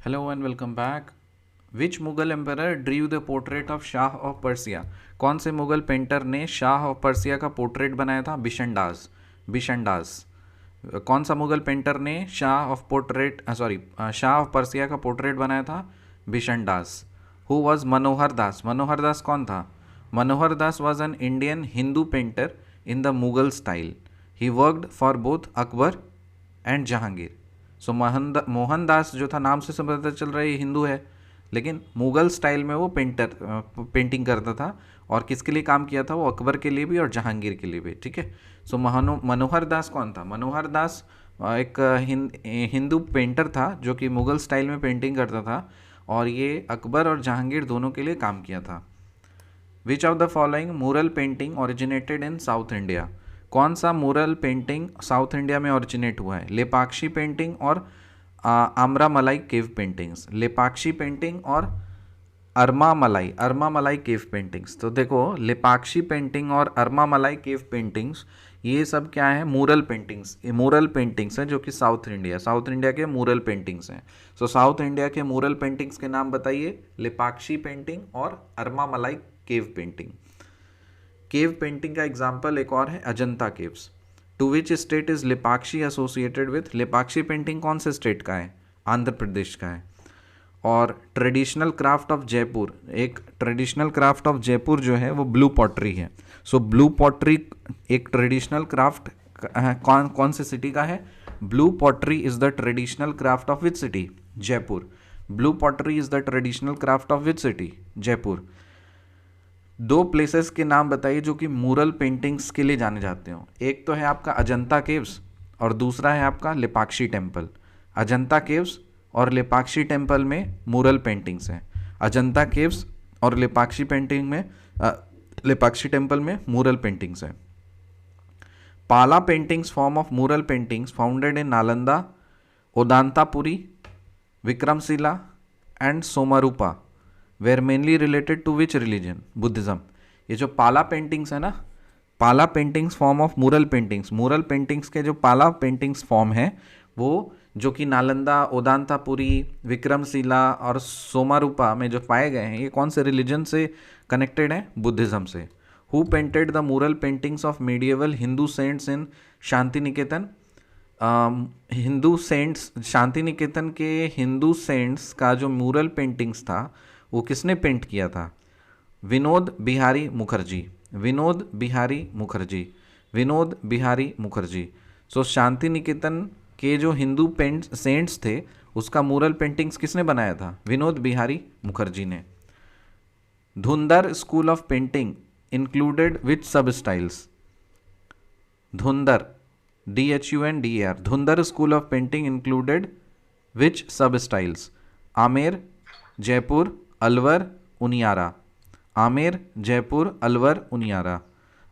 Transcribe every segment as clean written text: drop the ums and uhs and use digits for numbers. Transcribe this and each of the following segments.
Hello and welcome back. Which Mughal emperor ड्रीव the portrait of Shah of Persia? कौन से Mughal painter ने shah of Persia का portrait बनाया था? बिशंडास। बिशंडास। कौन सा मुगल पेंटर ने शाह ऑफ पर्सिया का पोर्ट्रेट बनाया था? बिशंडास। Who was Manohar Das? मनोहर दास कौन था? Manohar Das was an Indian Hindu painter in the Mughal style. He worked for both Akbar and Jahangir. So Mohandas जो था, नाम से सब पता चल रहा है ये हिंदू है, लेकिन मुगल स्टाइल में वो पेंटिंग करता था। और किसके लिए काम किया था? वो अकबर के लिए भी और जहांगीर के लिए भी। ठीक है। सो मनोहर दास कौन था? मनोहर दास एक हिंदू पेंटर था जो कि मुगल स्टाइल में पेंटिंग करता था, और ये अकबर और जहांगीर दोनों के लिए काम किया था। विच ऑफ द फॉलोइंग मुरल painting originated in south India? कौन सा मुरल पेंटिंग साउथ इंडिया में ओरिजिनेट हुआ है? लेपाक्षी पेंटिंग और आम्रा मलाई केव पेंटिंग्स। लेपाक्षी पेंटिंग और अरमा मलाई केव पेंटिंग्स। तो देखो, लेपाक्षी पेंटिंग और अरमा मलाई केव पेंटिंग्स, ये सब क्या है? Mural paintings. ये मूरल पेंटिंग्स हैं जो कि साउथ इंडिया के मूरल पेंटिंग्स हैं। सो साउथ इंडिया के मूरल पेंटिंग्स के नाम बताइए। लेपाक्षी पेंटिंग और Armamalai cave painting. Cave painting का एग्जाम्पल एक और है, Ajanta caves. To which state is Lepakshi associated with? Lepakshi painting कौन से स्टेट का है? आंध्र प्रदेश का है। और ट्रेडिशनल क्राफ्ट ऑफ जयपुर, एक ट्रेडिशनल क्राफ्ट ऑफ जयपुर जो है वो ब्लू पॉटरी है। सो ब्लू पॉटरी एक ट्रेडिशनल क्राफ्ट कौन कौन से सिटी का है? Blue pottery is the traditional craft of which city? Jaipur. Blue pottery is the traditional craft of which city? Jaipur. दो प्लेसेस के नाम बताइए जो कि मूरल पेंटिंग्स के लिए जाने जाते हो। एक तो है आपका अजंता केव्स और दूसरा है आपका लेपाक्षी टेम्पल। अजंता केव्स और लेपाक्षी टेम्पल में मूरल पेंटिंग्स हैं। अजंता केव्स और लेपाक्षी टेम्पल में मूरल पेंटिंग्स हैं। Pala paintings form of mural paintings founded in Nalanda, Odantapuri, Vikramshila and Somarupa were mainly related to which religion? Buddhism. ये जो पाला पेंटिंग्स है ना, Pala paintings form of mural paintings के जो पाला पेंटिंग्स फॉर्म है वो जो कि नालंदा, ओदांतापुरी, विक्रमशिला और सोमारूपा में जो पाए गए हैं, ये कौन से रिलीजन से कनेक्टेड हैं? बुद्धिज्म से। Who painted the mural paintings of medieval Hindu saints in Shantiniketan? Hindu saints, Shantiniketan के हिंदू सेंट्स का जो मूरल पेंटिंग्स था वो किसने पेंट किया था? विनोद बिहारी मुखर्जी। विनोद बिहारी मुखर्जी। विनोद बिहारी मुखर्जी। सो शांति निकेतन के जो हिंदू सेंट्स थे उसका मूरल पेंटिंग्स किसने बनाया था? विनोद बिहारी मुखर्जी ने। Dhundhar school of painting included which sub styles? Dhundhar, DHUNDER, Dhundhar school of painting included which sub styles? Amer, Jaipur, Alwar, Uniara. Amer, Jaipur, Alwar, Uniara.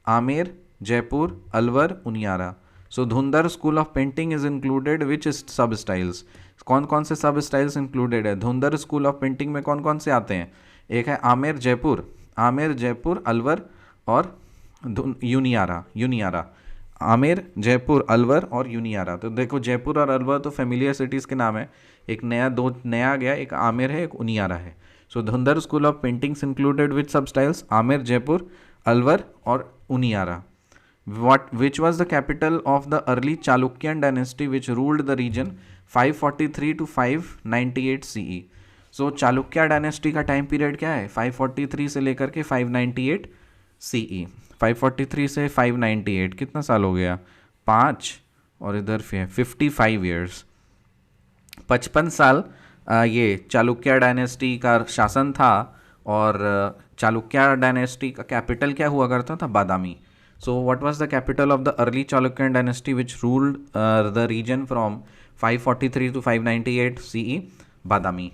Amer, Jaipur, Alwar, Uniara. So Dhundhar school of painting is included which sub styles? कौन कौन से सब स्टाइल्स इंक्लूडेड है धुंधर स्कूल ऑफ पेंटिंग में? कौन कौन से आते हैं? एक है आमेर, जयपुर, अलवर और यूनियारा। आमेर, जयपुर, अलवर और यूनियारा। तो देखो, जयपुर और अलवर तो फेमिलियर सिटीज़ के नाम है। एक नया गया, एक आमेर है, एक उनियारा है। So Dhundhar school of paintings included which sub styles? Amer, Jaipur, Alwar और Uniara. Which was the capital of the early Chalukyan dynasty which ruled the region 543 to 598 CE? So Chalukya dynasty का टाइम पीरियड क्या है? 543 से लेकर के 598 CE। 543 से 598 कितना साल हो गया? 5 और इधर 55 ईयर्स, 55 साल ये चालुक्य डायनेस्टी का शासन था। और चालुक्य डायनेस्टी का कैपिटल क्या हुआ करता था? बादामी। So what was the capital of the early Chalukyan dynasty which ruled the region from 543 to 598 CE? Badami.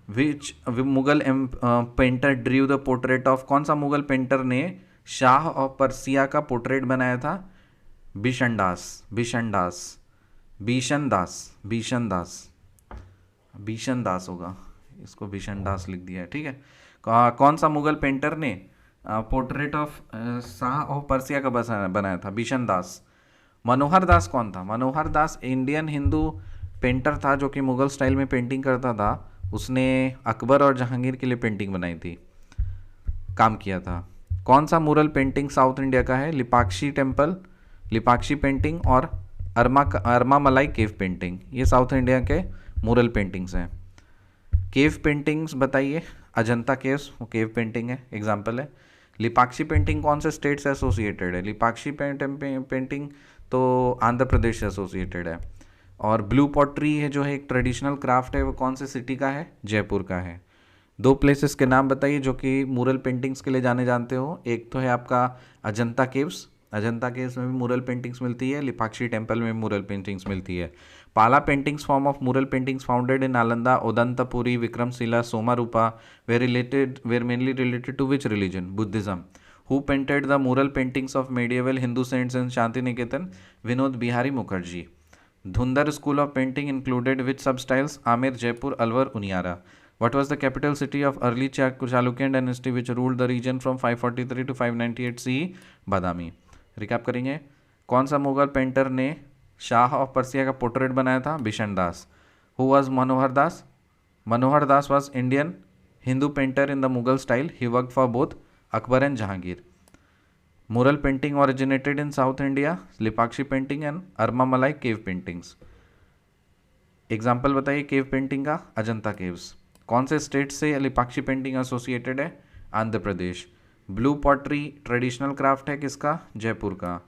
Which Mughal painter drew the portrait of? कौन सा मुगल पेंटर ने शाह ऑफ पर्सिया का portrait बनाया था? भीषण दास होगा, इसको भीषण दास लिख दिया है। ठीक है। कौन सा मुगल पेंटर ने portrait of Shah of Persia का बनाया था? भीषण दास। मनोहर दास कौन था? मनोहर दास इंडियन हिंदू पेंटर था जो कि मुग़ल स्टाइल में पेंटिंग करता था, उसने अकबर और जहांगीर के लिए पेंटिंग बनाई थी, काम किया था। कौन सा मुरल पेंटिंग साउथ इंडिया का है? लिपाक्षी टेम्पल, लिपाक्षी पेंटिंग और अरमा मलाई केव पेंटिंग, ये साउथ इंडिया के मुरल पेंटिंग्स हैं। केव पेंटिंग्स बताइए। अजंता केव्स वो केव पेंटिंग है, एग्जाम्पल है। लिपाक्षी पेंटिंग कौन से स्टेट से एसोसिएटेड है? लिपाक्षी पेंटिंग तो आंध्र प्रदेश से एसोसिएटेड है। और ब्लू पॉटरी है जो है एक ट्रेडिशनल क्राफ्ट है, वो कौन से सिटी का है? जयपुर का है। दो प्लेसेस के नाम बताइए जो कि मुरल पेंटिंग्स के लिए जाने जानते हो। एक तो है आपका अजंता केव्स, अजंता केव्स में भी मुरल पेंटिंग्स मिलती है, लिपाक्षी टेम्पल में मुरल पेंटिंग्स मिलती है। Pala paintings form of mural paintings founded in Nalanda, Odantapuri, Vikramshila, Somarupa were mainly related to which religion? Buddhism. Who painted the mural paintings of medieval Hindu saints in Shantiniketan? Vinod Bihari Mukherjee. Dhundhar school of painting included which sub styles? Amer, Jaipur, Alwar, Uniara. What was the capital city of early Chalukyan dynasty which ruled the region from 543 to 598 CE? Badami. Recap करेंगे। कौन सा Mughal painter ने shah of Persia का portrait बनाया था? Bishan Das. Who was Manohar Das? Manohar Das was Indian Hindu painter in the Mughal style. He worked for both Akbar and Jahangir. Mural painting originated in South India, Lepakshi painting and Armamalai cave paintings. Example बताइए cave painting का. Ajanta caves. कौन से state से Lepakshi painting associated है? Andhra Pradesh. Blue pottery traditional craft है किसका? जयपुर का.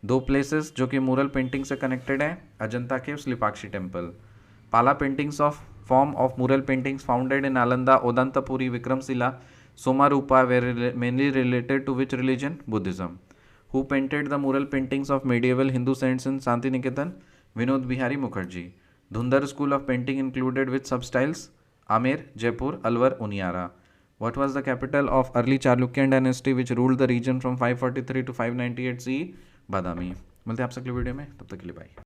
दो प्लेसेस जो कि मुरल पेंटिंग से कनेक्टेड है, Ajanta caves, Lepakshi temple. Pala paintings of form of mural paintings founded in Nalanda, Odantapuri, Vikramshila, Somapura were mainly related to which religion? Buddhism. Who painted the mural paintings of medieval Hindu saints in Shantiniketan? Vinod Bihari Mukherjee. Dhundar school of painting included which substyles? Amer, Jaipur, Alwar, Uniara. What was the capital of early Chalukyan dynasty which ruled the region from 543 to 598 CE? बादामी. मिलते हैं आपसे अगले video में, तब तक के लिए bye.